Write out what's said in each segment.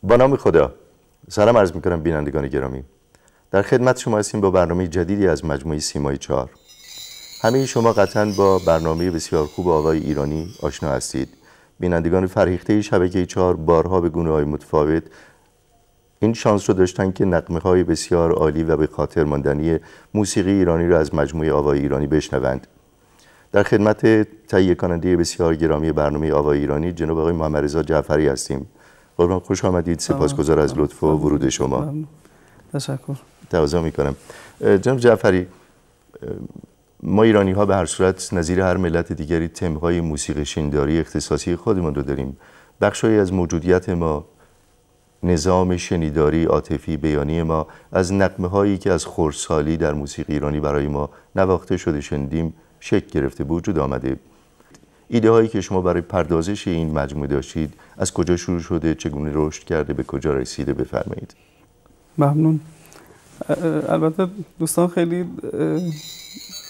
با نام خدا. سلام عرض میکنم بینندگان گرامی. در خدمت شما هستیم با برنامه جدیدی از مجموعه سیمای 4. همه شما قطعاً با برنامه بسیار خوب آقای ایرانی آشنا هستید. بینندگان فرهیخته شبکه 4 بارها به گونه‌های متفاوت این شانس رو داشتن که نغمه‌های بسیار عالی و به خاطر ماندنی موسیقی ایرانی رو از مجموعه آوای ایرانی بشنوند. در خدمت تهیه کننده بسیار گرامی برنامه آوای ایرانی جناب آقای محمد رضا جعفری هستیم. قربان خوش آمدید. سپاسگزار از لطف و ورود شما. تشکر. تواضع میکنم. جناب جعفری، ما ایرانی ها به هر صورت نظیر هر ملت دیگری تمهای موسیقی شنیداری اختصاصی خودمون رو داریم. بخشی از موجودیت ما، نظام شنیداری عاطفی بیانی ما از نغمه هایی که از خردسالی در موسیقی ایرانی برای ما نواخته شده شنیدیم شکل گرفته به وجود آمده. ایده هایی که شما برای پردازش این مجموعه داشتید از کجا شروع شده، چگونه رشد کرده، به کجا رسیده؟ بفرمایید. ممنون. البته دوستان خیلی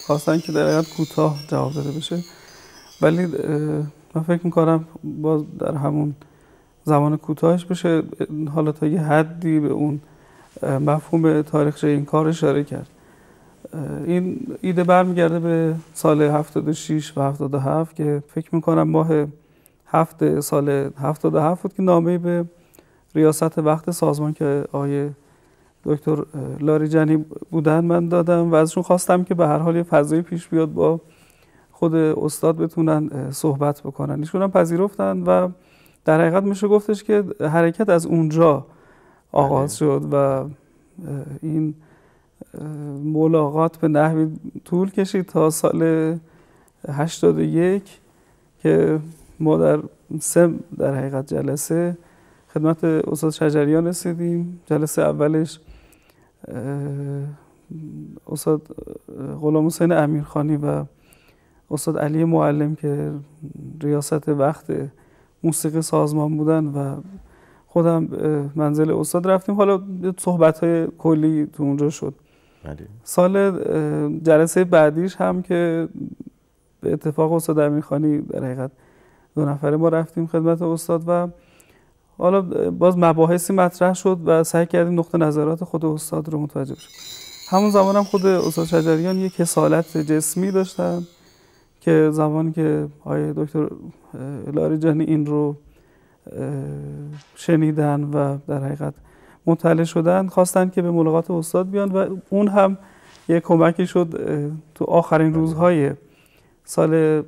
خواستن که در حقیقت کوتاه جواب داده بشه، ولی من فکر میکنم باز در همون زمان کوتاهش بشه حالا تا یه حدی به اون مفهوم تاریخچه این کار اشاره کرد. این ایده برمیگرده به سال 76 و 77 که فکر میکنم ماه 7 سال 77 بود که نامه‌ای به ریاست وقت سازمان که آقای دکتر لاریجانی بودن من دادم و ازشون خواستم که به هر حال یه فضایی پیش بیاد با خود استاد بتونن صحبت بکنن. ایشون هم پذیرفتن و در حقیقت میشه گفتش که حرکت از اونجا آغاز شد و این ملاقات به نحوی طول کشید تا سال 81 که ما در 3 در حقیقت جلسه خدمت استاد شجریان رسیدیم. جلسه اولش استاد غلام حسین امیرخانی و استاد علی معلم که ریاست وقت موسیقی سازمان بودن و خودم منزل استاد رفتیم. حالا صحبت‌های کلی تو اونجا شد. سال جلسه بعدیش هم که به اتفاق استاد امیرخانی در حقیقت 2 نفره ما رفتیم خدمت استاد و حالا باز مباحثی مطرح شد و سعی کردیم نقطه نظرات خود استاد رو متوجه بشیم. همون زمان هم خود استاد شجریان یک کسالت جسمی داشتن که زمانی که آقای دکتر لاریجانی این رو شنیدن و در حقیقت مطلع شدن خواستن که به ملاقات استاد بیان و اون هم یک کمکی شد. تو آخرین روزهای سال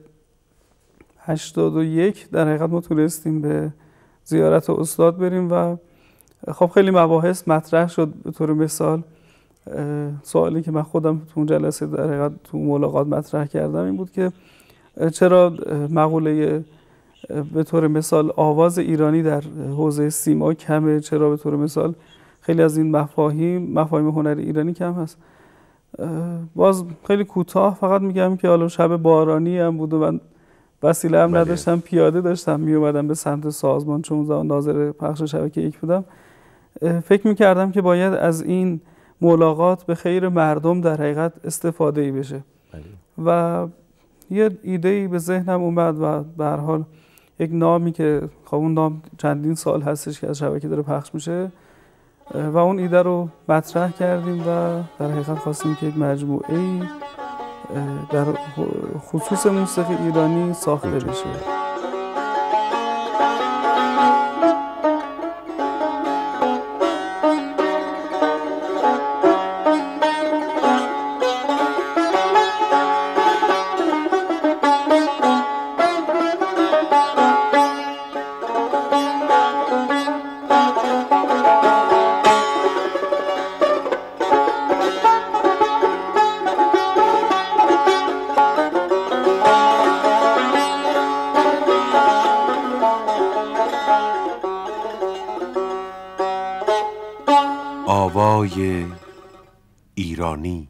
81 در حقیقت ما تونستیم به زیارت استاد بریم و خب خیلی مباحث مطرح شد. به طور مثال سوالی که من خودم تو اون جلسه در حقیقت تو ملاقات مطرح کردم این بود که چرا مقوله به طور مثال آواز ایرانی در حوزه سیما کمه، چرا به طور مثال خیلی از این مفاهیم هنر ایرانی کم هست. باز خیلی کوتاه فقط میگم که حالا شب بارانی هم بود و من وسیله هم نداشتم، پیاده داشتم می اومدم به سمت سازمان چون زمان ناظر پخش شبکه 1 بودم. فکر میکردم که باید از این ملاقات به خیر مردم در حقیقت استفاده ای بشه و یه ایده‌ای به ذهنم اومد و به هر حال یک نامی که خب اون نام چندین سال هستش که از شبکه داره پخش میشه و اون ایده رو مطرح کردیم و در حقیقت خواستیم که یک مجموعه‌ای در خصوص موسیقی ایرانی ساخته بشه. آوای ایرانی.